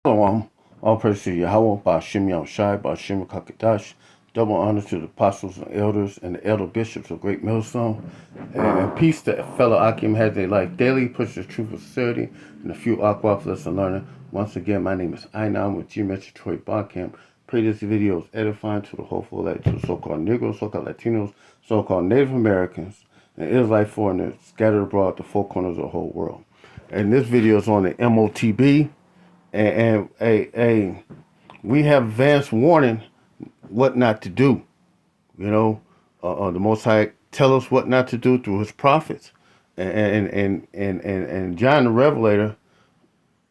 Shalom, all praise to Yahweh, Ba'ashem Yahushai, Ba'ashem Kakadash. Double honor to the apostles and elders and the elder bishops of Great Millstone. And peace to fellow Akim has their life daily, push the truth of sincerity, and a few aqua lesson learning. Once again, my name is Ainan with Geometric Troy Barcamp. Pray this video is edifying to the hopeful elect, to the so-called Negroes, so-called Latinos, so-called Native Americans, and Israelite foreigners scattered abroad the four corners of the whole world. And this video is on the M.O.T.B. And we have advanced warning what not to do. You know, the Most High tell us what not to do through His prophets, and John the Revelator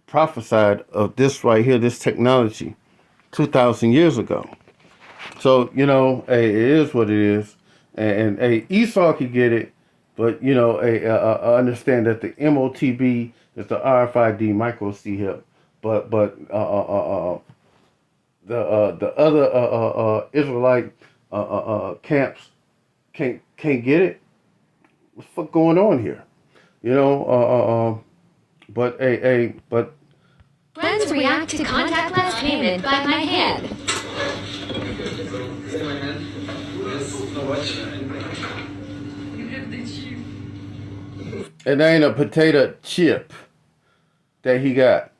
prophesied of this right here, this technology, 2,000 years ago. So you know, it is what it is, and Esau could get it, but you know, I understand that the M.O.T.B. is the RFID micro C hip. But the other Israelite camps can't get it. What's the fuck going on here? You know, but Friends react to contactless payment by my hand. it ain't a potato chip that he got.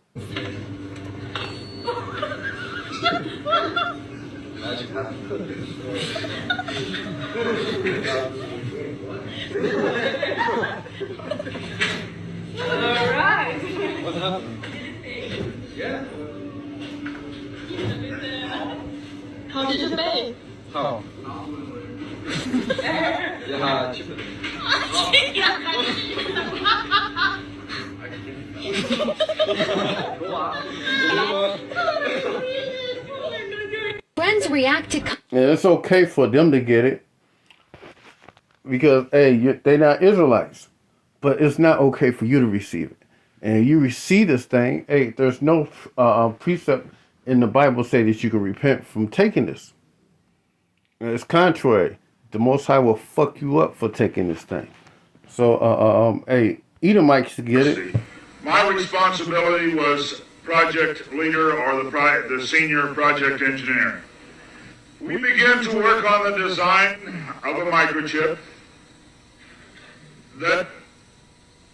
Alright. What happened? Yeah. How did you pay? How? Yeah, chip it. Friends react to And it's okay for them to get it because they're not Israelites, but it's not okay for you to receive it. And you receive this thing, there's no precept in the Bible say that you can repent from taking this. And it's contrary. The Most High will fuck you up for taking this thing. So, Edomites to get it. My responsibility was project leader or the senior project engineer. We began to work on the design of a microchip that,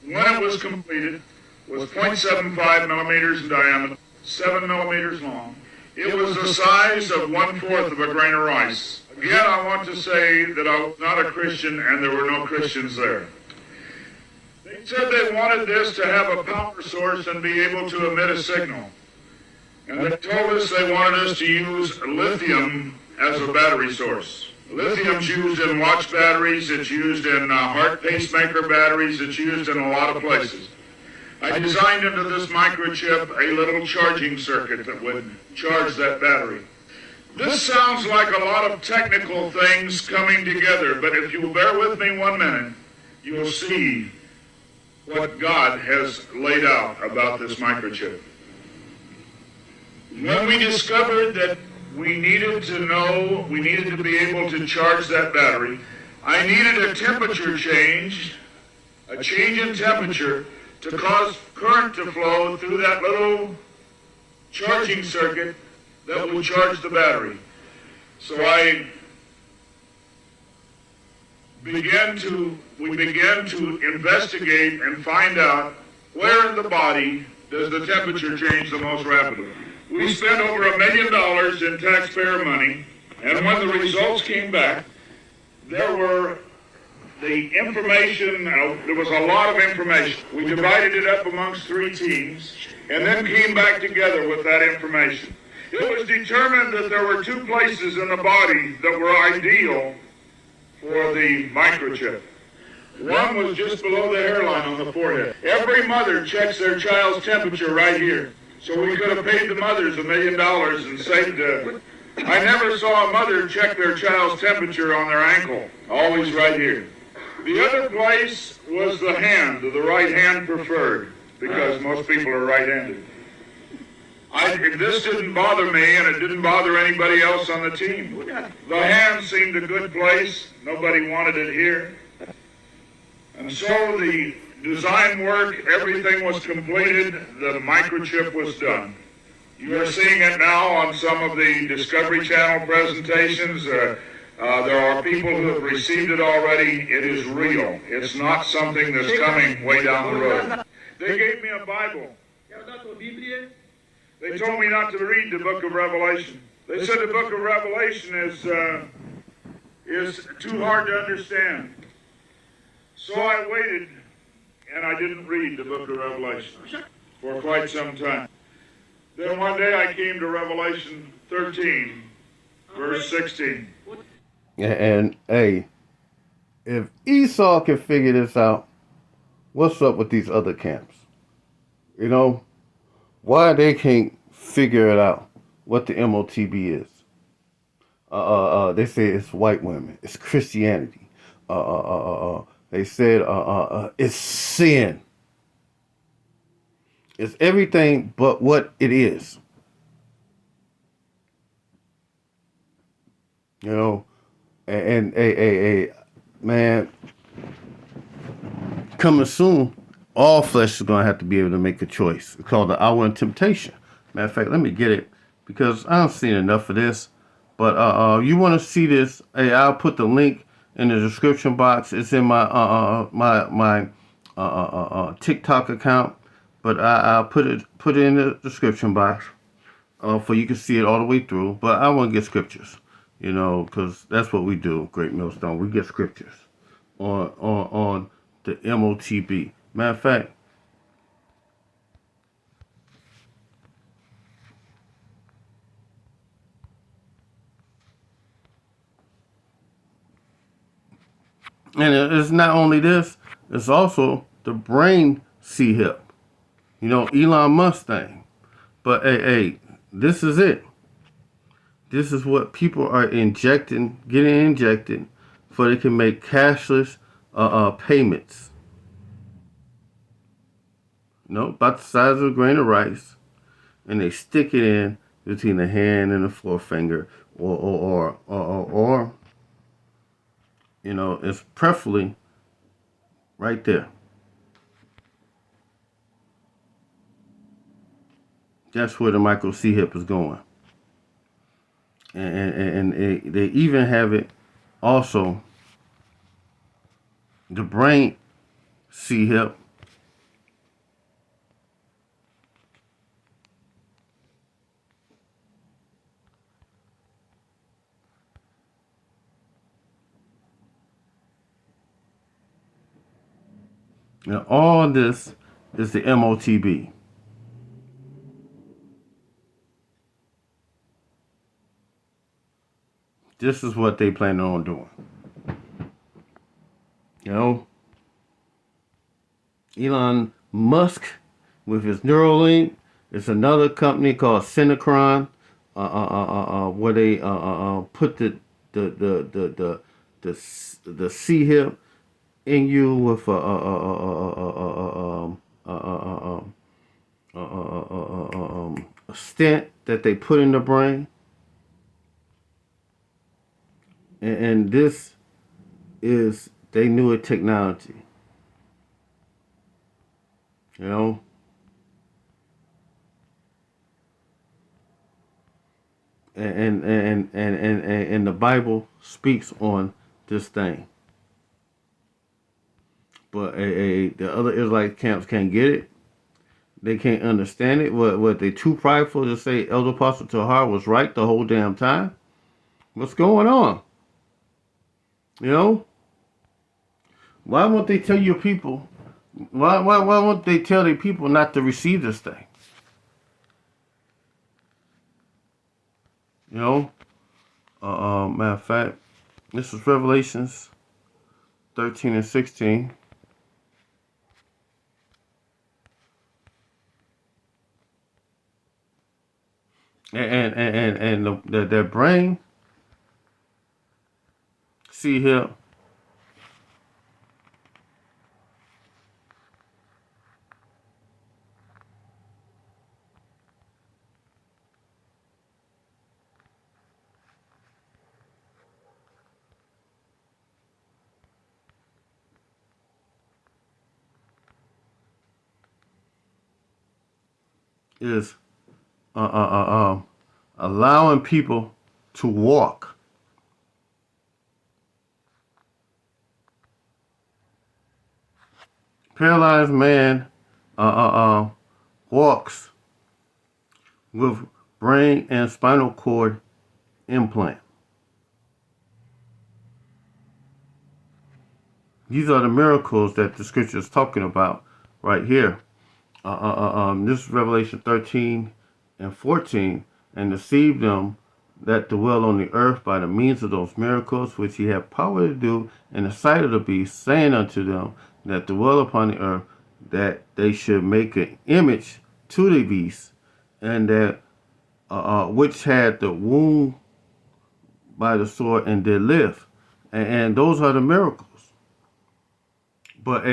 when it was completed, was 0.75 millimeters in diameter, 7 millimeters long. It was the size of 1/4 of a grain of rice. Again, I want to say that I was not a Christian and there were no Christians there. They said they wanted this to have a power source and be able to emit a signal. And they told us they wanted us to use lithium as a battery source. Lithium's used in watch batteries, it's used in heart pacemaker batteries, it's used in a lot of places. I designed into this microchip a little charging circuit that would charge that battery. This sounds like a lot of technical things coming together, but if you'll bear with me 1 minute, you'll see what God has laid out about this microchip. When we discovered that we needed to be able to charge that battery, I needed a temperature change, a change in temperature to cause current to flow through that little charging circuit that would charge the battery. So we began to investigate and find out where in the body does the temperature change the most rapidly. We spent over $1 million in taxpayer money, and when the results came back, there was a lot of information. We divided it up amongst 3 teams, and then came back together with that information. It was determined that there were 2 places in the body that were ideal for the microchip. One was just below the hairline on the forehead. Every mother checks their child's temperature right here. So we could have paid the mothers $1 million and saved it. I never saw a mother check their child's temperature on their ankle, always right here. The other place was the hand, the right hand preferred, because most people are right-handed. This didn't bother me, and it didn't bother anybody else on the team. The hand seemed a good place. Nobody wanted it here. And so the design work, everything was completed, the microchip was done. You're seeing it now on some of the Discovery Channel presentations. There are people who have received it already. It is real. It's not something that's coming way down the road. They gave me a Bible. They told me not to read the book of Revelation. They said the book of Revelation is too hard to understand. So I waited, and I didn't read the book of Revelation for quite some time. Then one day I came to Revelation 13, verse 16. And hey, if Esau can figure this out, what's up with these other camps? You know, why they can't figure it out what the M.O.T.B is? They say it's white women, it's Christianity. They said it's sin. It's everything but what it is. You know, and man, coming soon, all flesh is going to have to be able to make a choice. It's called the hour of temptation. Matter of fact, let me get it because I don't seen enough of this. But you want to see this? Hey, I'll put the link in the description box. It's in my my TikTok account, but I'll put it in the description box for you can see it all the way through. But I want to get scriptures, you know, because that's what we do. Great Millstone, we get scriptures on the M.O.T.B. Matter of fact, and it's not only this, it's also the brain C-hip. You know, Elon Musk thing. But hey, this is it. This is what people are getting injected so they can make cashless payments. You know, about the size of a grain of rice. And they stick it in between the hand and the forefinger, or you know, it's preferably right there. That's where the micro C hip is going, and they even have it also the brain C hip. And all this is the M.O.T.B. This is what they plan on doing. You know, Elon Musk with his Neuralink. It's another company called Synchron, where they put the C hip in you with a stent that they put in the brain, and this is they knew it technology. You know, and the Bible speaks on this thing. But the other Israelite camps can't get it. They can't understand it. What they too prideful to say Elder Apostle Tahar was right the whole damn time? What's going on? You know? Why won't they tell your people? Why won't they tell their people not to receive this thing? You know? Matter of fact, this is Revelations 13 and 16. And their brain, see here, is allowing people to walk. Paralyzed man walks with brain and spinal cord implant. These are the miracles that the scripture is talking about right here. This is Revelation 13 and 14. And deceived them that dwell on the earth by the means of those miracles which he had power to do in the sight of the beast, saying unto them that dwell upon the earth, that they should make an image to the beast, and that which had the wound by the sword and did live. And those are the miracles. But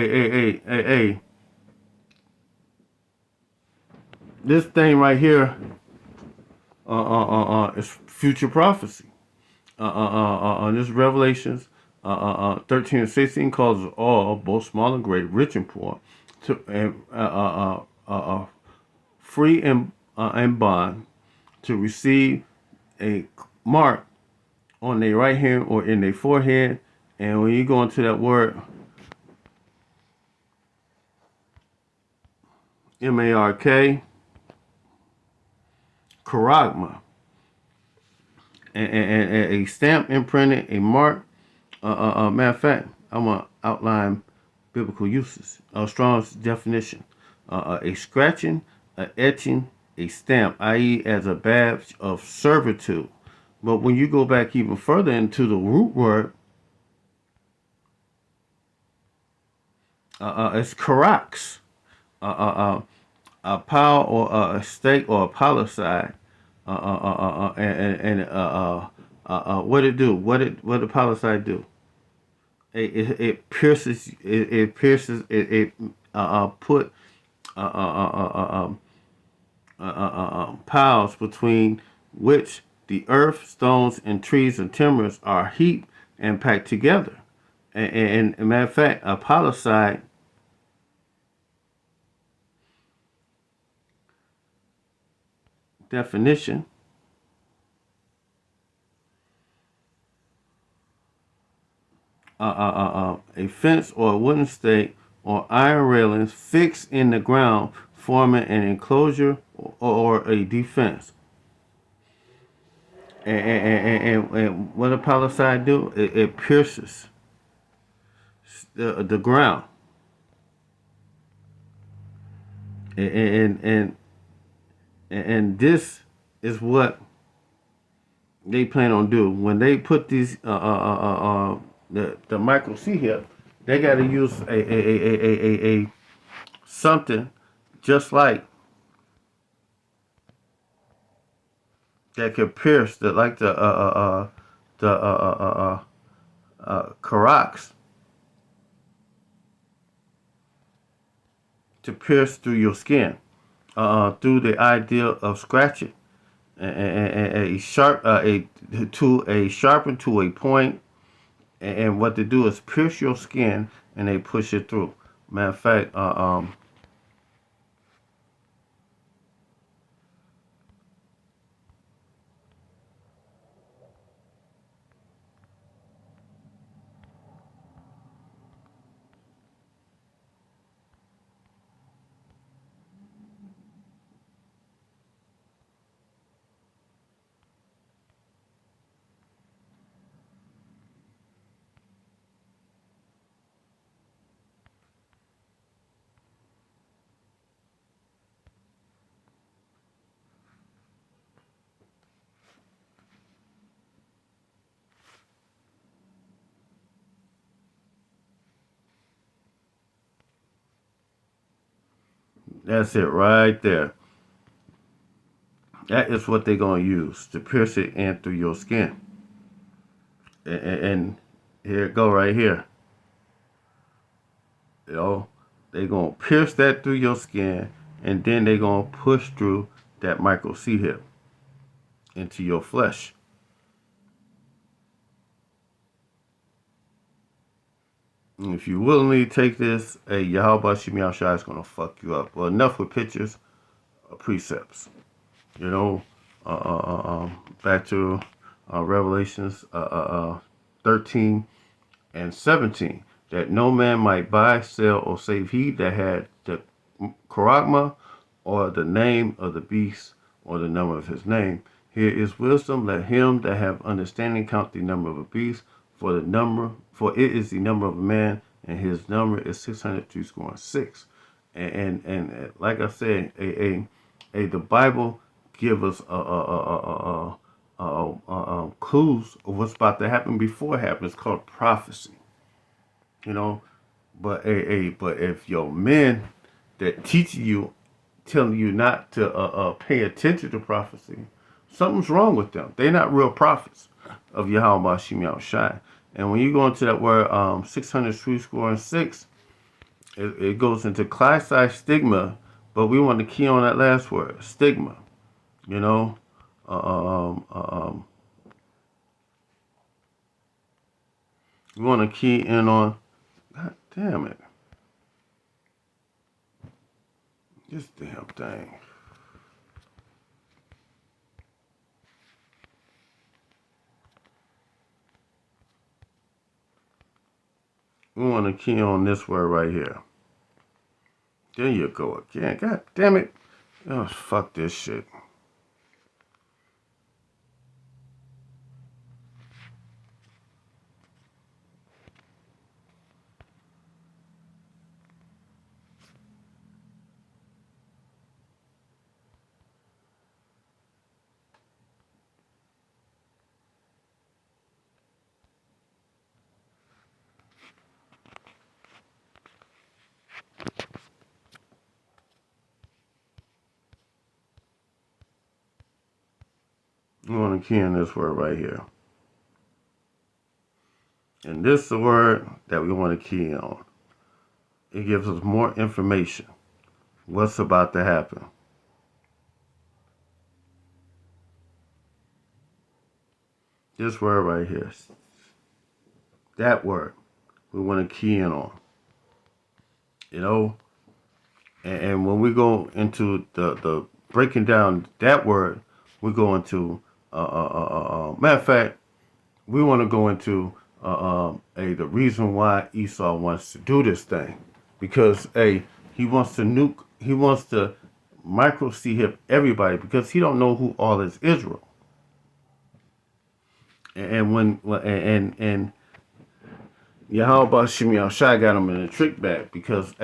this thing right here is future prophecy. This Revelations 13 and 16 calls us all, both small and great, rich and poor, to free and bond, to receive a mark on their right hand or in their forehead. And when you go into that word M-A-R-K, charagma, and a stamp imprinted, a mark. Matter of fact, I'm going to outline biblical uses. Strong's definition. A scratching, a etching, a stamp, i.e. as a badge of servitude. But when you go back even further into the root word, it's karax, a pile or a stake or a palicide, what it do? What the palicide do? It pierces. It pierces. It put piles between which the earth, stones, and trees and timbers are heaped and packed together. And matter of fact, a palicide definition a fence or a wooden stake or iron railings fixed in the ground, forming an enclosure or a defense. And what a palicide do? It pierces the ground. And this is what they plan on doing when they put these the micro C here. They got to use a something just like that could pierce the like the Carax to pierce through your skin through the idea of scratching a sharp to a sharpened to a point, and what they do is pierce your skin and they push it through. Matter of fact, that's it right there. That is what they're going to use to pierce it in through your skin. And here it go right here. You know, they're going to pierce that through your skin, and then they're going to push through that micro C hip into your flesh. And if you willingly take this, Yahweh Shai is going to fuck you up. Well, enough with pictures or precepts. You know, back to Revelations 13 and 17, that no man might buy, sell, or save he that had the charagma, or the name of the beast, or the number of his name. Here is wisdom. Let him that have understanding count the number of a beast, for it is the number of a man, and his number is 666. And like I said, the Bible give us clues of what's about to happen before it happens. It's called prophecy. You know, but if your men that teach you, telling you not to pay attention to prophecy, something's wrong with them. They're not real prophets of Yahweh Shem Shai. And when you go into that word 666, it goes into class stigma, but we want to key on that last word, stigma. You know, we want to key in on. God damn it! This damn thing. We want to key on this word right here. There you go again. God damn it! Oh, fuck this shit. We want to key in this word right here. And this is the word that we want to key on. It gives us more information. What's about to happen. This word right here. That word we want to key in on. You know? And when we go into the breaking down that word, we go into, matter of fact, we want to go into the reason why Esau wants to do this thing, because he wants to nuke, he wants to micro hip everybody, because he don't know who all is Israel. And Yahweh Shem Shai got him in a trick bag, because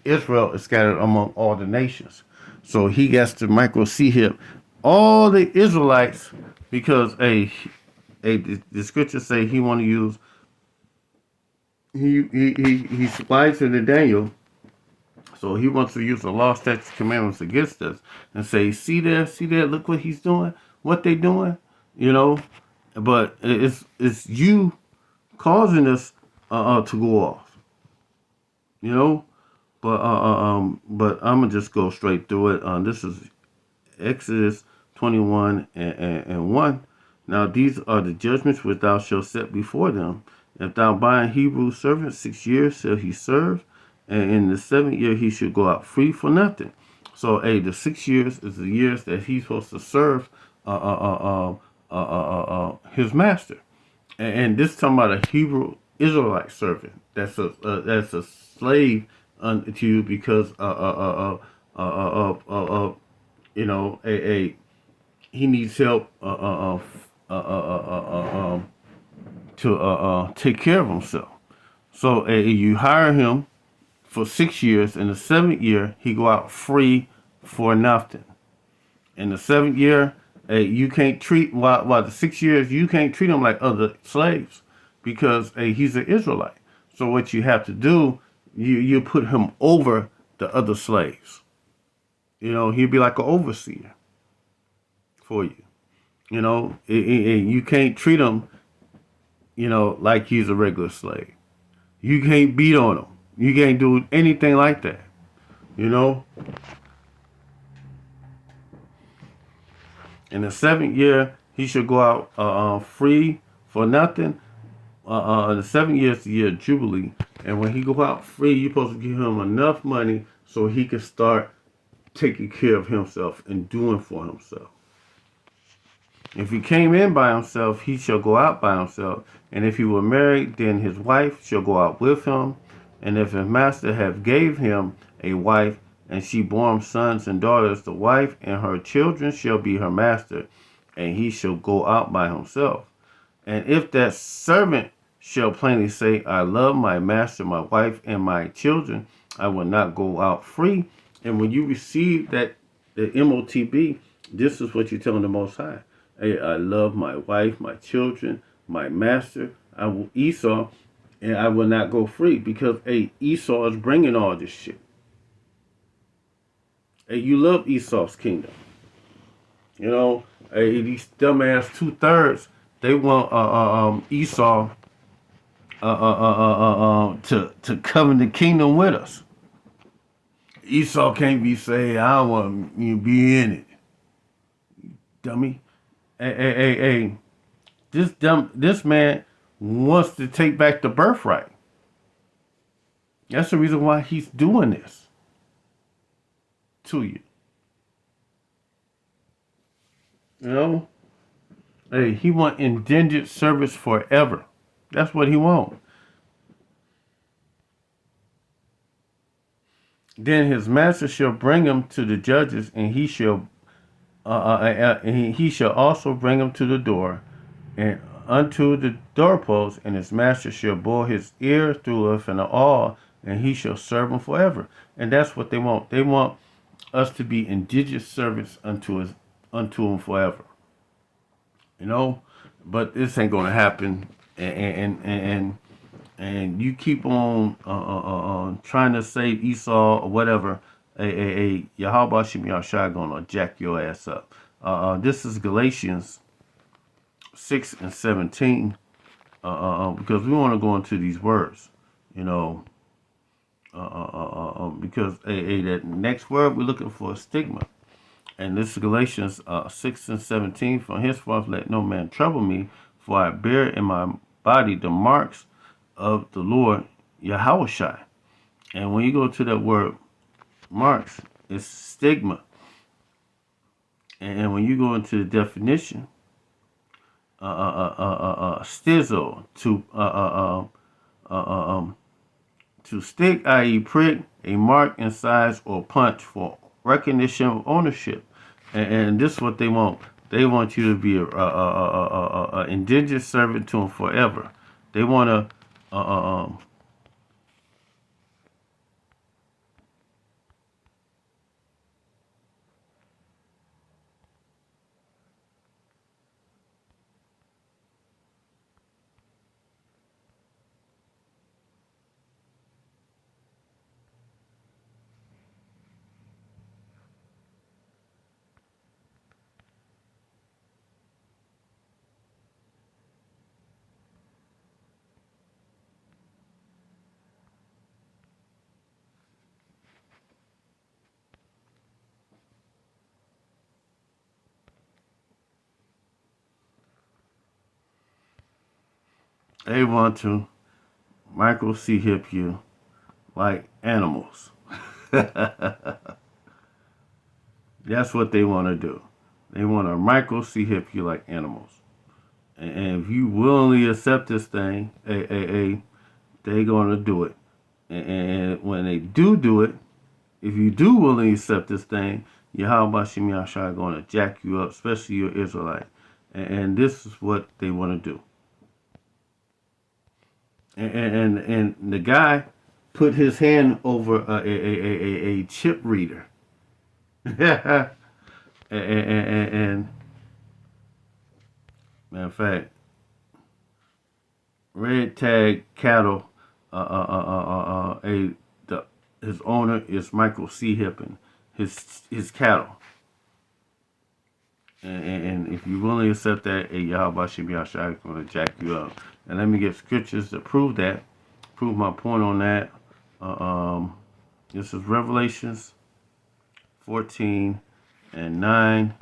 Israel is scattered among all the nations, so he gets to micro hip all the Israelites, because the scriptures say he want to use, he slides into Daniel, so he wants to use the law, statutes, commandments against us, and say, see there, look what he's doing, what they doing, you know. But it's you causing us to go off, you know. But I'm gonna just go straight through it. This is Exodus 21 and 1. Now these are the judgments which thou shalt set before them. If thou buy a Hebrew servant, 6 years shall he serve, and in the 7th year he should go out free for nothing. So the 6 years is the years that he's supposed to serve his master. And this is talking about a Hebrew Israelite servant. That's a slave unto you, because you know, he needs help to take care of himself. So you hire him for 6 years. In the 7th year, he go out free for nothing. In the 7th year, you can't treat, while the 6 years, you can't treat him like other slaves, because he's an Israelite. So what you have to do, you put him over the other slaves. You know, he'd be like an overseer for you. You know, you can't treat him, you know, like he's a regular slave. You can't beat on him. You can't do anything like that. You know? In the 7th year, he should go out free for nothing. The 7th year is the year of Jubilee. And when he go out free, you're supposed to give him enough money so he can start taking care of himself and doing for himself. If he came in by himself, he shall go out by himself. And if he were married, then his wife shall go out with him. And if his master have gave him a wife, and she bore him sons and daughters, the wife and her children shall be her master, and he shall go out by himself. And if that servant shall plainly say, I love my master, my wife, and my children, I will not go out free. And when you receive that, the M.O.T.B, this is what you're telling the Most High. Hey, I love my wife, my children, my master. I will Esau, and I will not go free because Esau is bringing all this shit. Hey, you love Esau's kingdom. You know, these dumbass 2/3, they want Esau to come in the kingdom with us. Esau can't be saying, I don't want you to be in it. Dummy. Hey. This man wants to take back the birthright. That's the reason why he's doing this to you. You know? Hey, he want indentured service forever. That's what he want. Then his master shall bring him to the judges, and he shall also bring him to the door, and unto the doorpost, and his master shall bore his ear through it and all, and he shall serve him forever. And that's what they want. They want us to be indigent servants unto him forever. You know, but this ain't gonna happen. And you keep on trying to save Esau or whatever. Yahweh Shem Yahshua gonna jack your ass up. This is Galatians 6 and 17, because we want to go into these words, you know, because that next word we're looking for is stigma. And this is Galatians 6 and 17. From henceforth let no man trouble me, for I bear in my body the marks of the Lord Yahushua. And when you go to that word marks, it's stigma. And when you go into the definition, stizzle, to stick, i.e. prick, a mark in size or punch for recognition of ownership. And this is what they want. They want you to be a indigent servant to them forever. They want to micro C-hip you like animals. That's what they want to do. They want to micro C-hip you like animals. And if you willingly accept this thing, they're going to do it. And when they do it, if you do willingly accept this thing, Yahweh Shem Yahshua going to jack you up, especially your Israelite. And this is what they want to do. And the guy put his hand over a chip reader. and matter of fact, red tag cattle. His owner is Michael C. Hippen. His cattle. And if you willingly accept that, Yahweh Shem Yahshua is going to jack you up. And let me get scriptures to prove that. Prove my point on that. This is Revelations 14 and 9.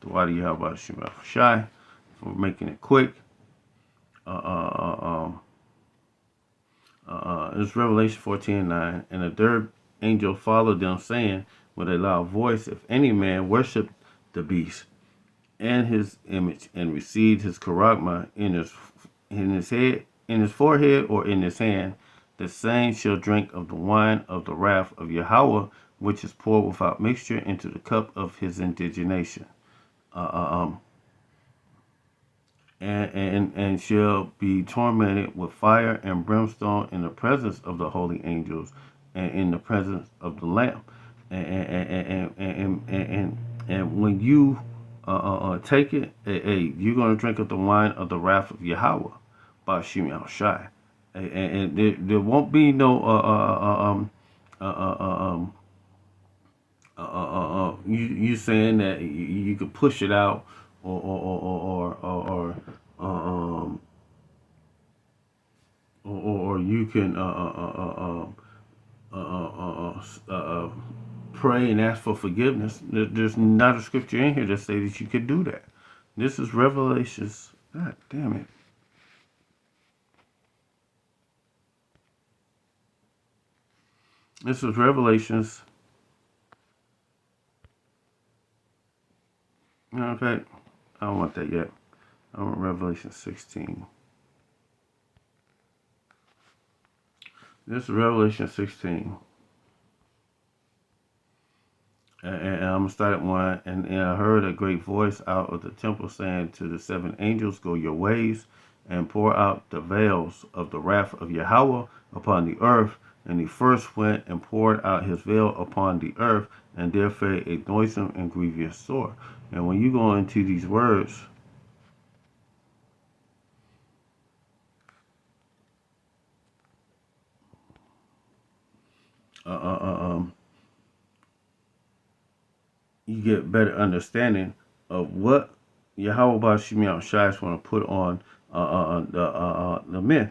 The water Yahweh Shem Yahshua. For making it quick. It's Revelation 14 and 9. And the third angel followed them, saying, with a loud voice, if any man worship the beast and his image, and receive his charagma in his head, in his forehead, or in his hand, the same shall drink of the wine of the wrath of Yahweh, which is poured without mixture into the cup of his indignation. And shall be tormented with fire and brimstone in the presence of the holy angels and in the presence of the Lamb. And when you take it, you're going to drink of the wine of the wrath of Yahweh by Shimei Shai. And there won't be no you saying that you could push it out um or you can pray and ask for forgiveness. There's not a scripture in here that says that you could do that. This is Revelations. God damn it. This is Revelations. Okay, I don't want that yet. I want Revelation 16. This is Revelation 16. And I'm going to start at 1. And I heard a great voice out of the temple saying to the 7 angels, go your ways and pour out the veils of the wrath of Yahweh upon the earth. And he first went and poured out his veil upon the earth, and there fell a noisome and grievous sore. And when you go into these words, you get better understanding of what Yahweh Bashim Shai want to put on the men,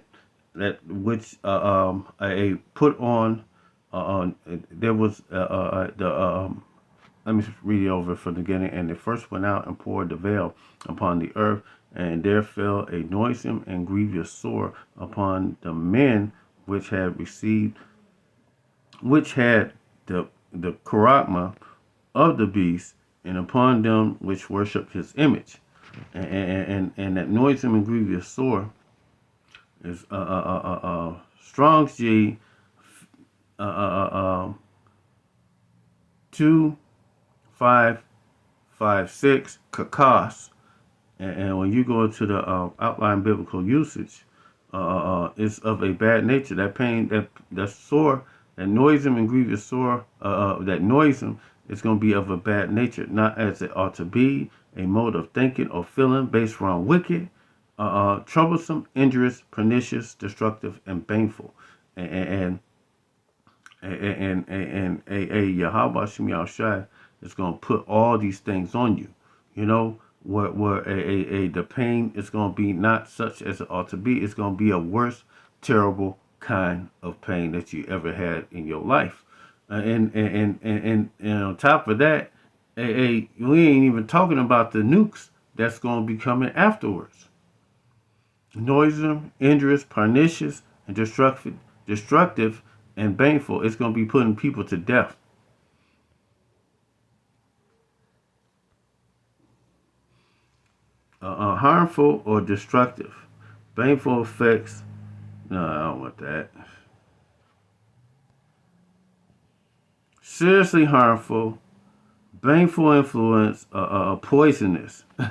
that which a put on there was let me read it over from the beginning. And they first went out and poured the veil upon the earth, and there fell a noisome and grievous sore upon the men which had received, which had the charagma of the beast, and upon them which worship his image. And that noisome and grievous sore is Strong's G 2556 kakos. And when you go to the outline biblical usage, it's of a bad nature. That pain, that sore, that noisome and grievous sore, that noisome is going to be of a bad nature, not as it ought to be, a mode of thinking or feeling based around wicked, troublesome, injurious, pernicious, destructive, and baneful. And Yahweh Shem Shai is going to put all these things on you. You know, where the pain is going to be not such as it ought to be. It's going to be a worse, terrible kind of pain that you ever had in your life. And on top of that, we ain't even talking about the nukes that's going to be coming afterwards. Noisome, injurious, pernicious, and destructive, and baneful. It's going to be putting people to death. Harmful or destructive. Baneful effects. No, I don't want that. Seriously harmful. Baneful influence. Poisonous. It's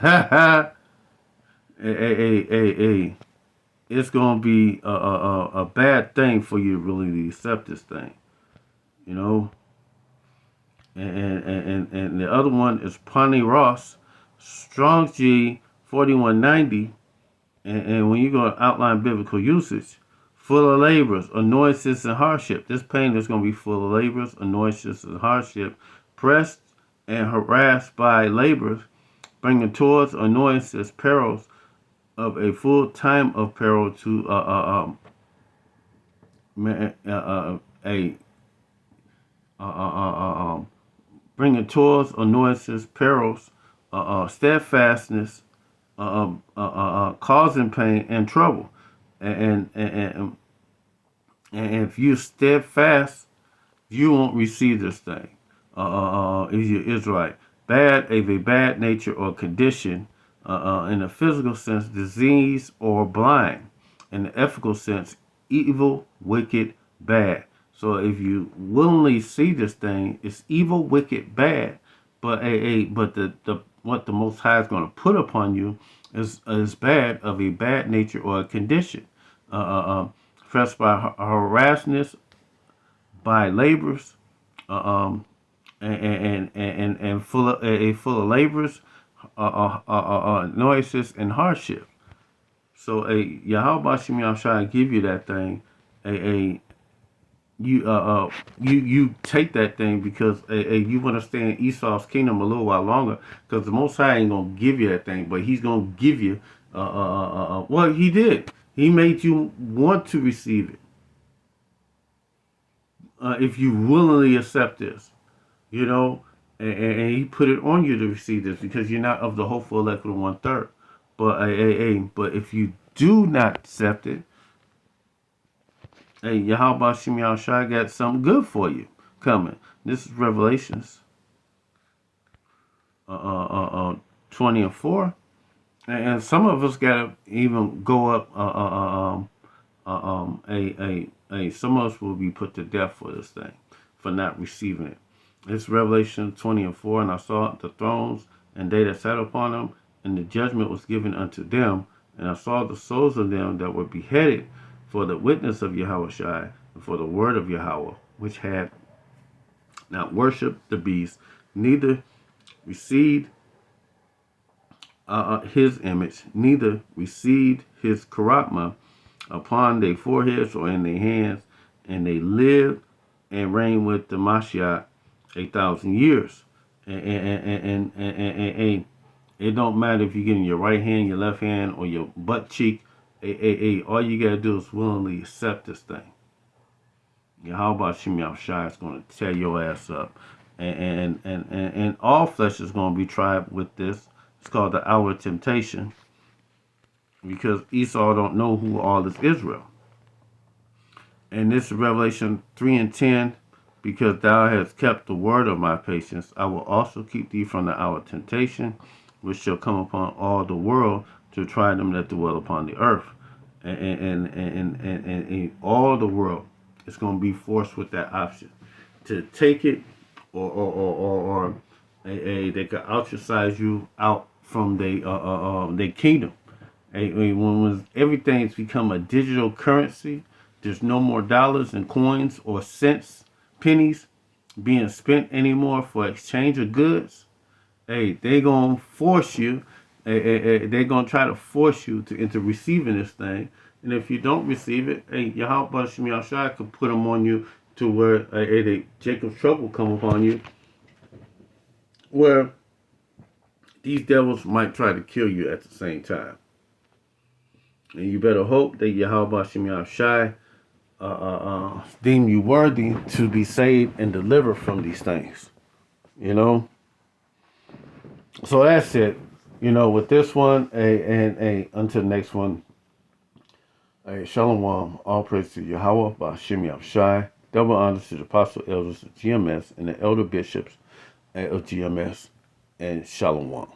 going to be a bad thing for you to really accept this thing. You know? And the other one is Pawnee Ross. Strong's G 4190, and when you go to outline biblical usage, full of labors, annoyances, and hardship. This pain is going to be full of labors, annoyances, and hardship, pressed and harassed by labors, bringing toils, annoyances, perils of a full time of peril to bringing toils, annoyances, perils, steadfastness, causing pain and trouble, and if you steadfast, you won't receive this thing. is your Israelite. Bad, of a bad nature or condition, in a physical sense, disease or blind. In the ethical sense, evil, wicked, bad. So if you willingly see this thing, it's evil, wicked, bad. But but the what the Most High is going to put upon you is bad, of a bad nature or a condition. First by harassness, by labors, uh, um, and full of labors, noises and hardship. So Yahweh Shem Yahshai give you that thing, a you take that thing because you want to stay in Esau's kingdom a little while longer, because the Most High ain't gonna give you that thing, but He's gonna give you well, He did. He made you want to receive it if you willingly accept this, you know, and He put it on you to receive this because you're not of the hopeful elect of the 1/3. But if you do not accept it, hey, Yahweh Shem Yahushua got something good for you coming. This is Revelations 20 and 4. And some of us got to even go up. Some of us will be put to death for this thing, for not receiving it. It's Revelation 20 and 4. And I saw the thrones and they that sat upon them, and the judgment was given unto them. And I saw the souls of them that were beheaded for the witness of Yahweh and for the word of Yahweh, which had not worshipped the beast, neither received his image, neither received his charisma upon their foreheads or in their hands, and they lived and reigned with the Mashiach 1,000 years. And it don't matter if you get in your right hand, your left hand, or your butt cheek. All you gotta do is willingly accept this thing. Yahweh Shem Yahushua is going to tear your ass up, and all flesh is going to be tried with this. It's called the hour of temptation, because Esau don't know who all is Israel. And this is Revelation 3 and 10. Because thou hast kept the word of my patience, I will also keep thee from the hour of temptation, which shall come upon all the world to try them that dwell upon the earth. And all the world is going to be forced with that option to take it, or they could ostracize you out from their kingdom. When everything's become a digital currency, there's no more dollars and coins or cents, pennies being spent anymore for exchange of goods. They gonna force you. They gonna try to force you into receiving this thing. And if you don't receive it, Yahweh Shem Yahushua could put them on you to where Jacob's trouble come upon you, where these devils might try to kill you at the same time. And you better hope that Yahweh Shem Yahushua deem you worthy to be saved and delivered from these things. You know? So that's it. You know, with this one, until the next one, Shalom, all praise to Yahweh, Ba'Shem Yahushai. Double honors to the apostle elders of GMS and the elder bishops of GMS, and Shalom.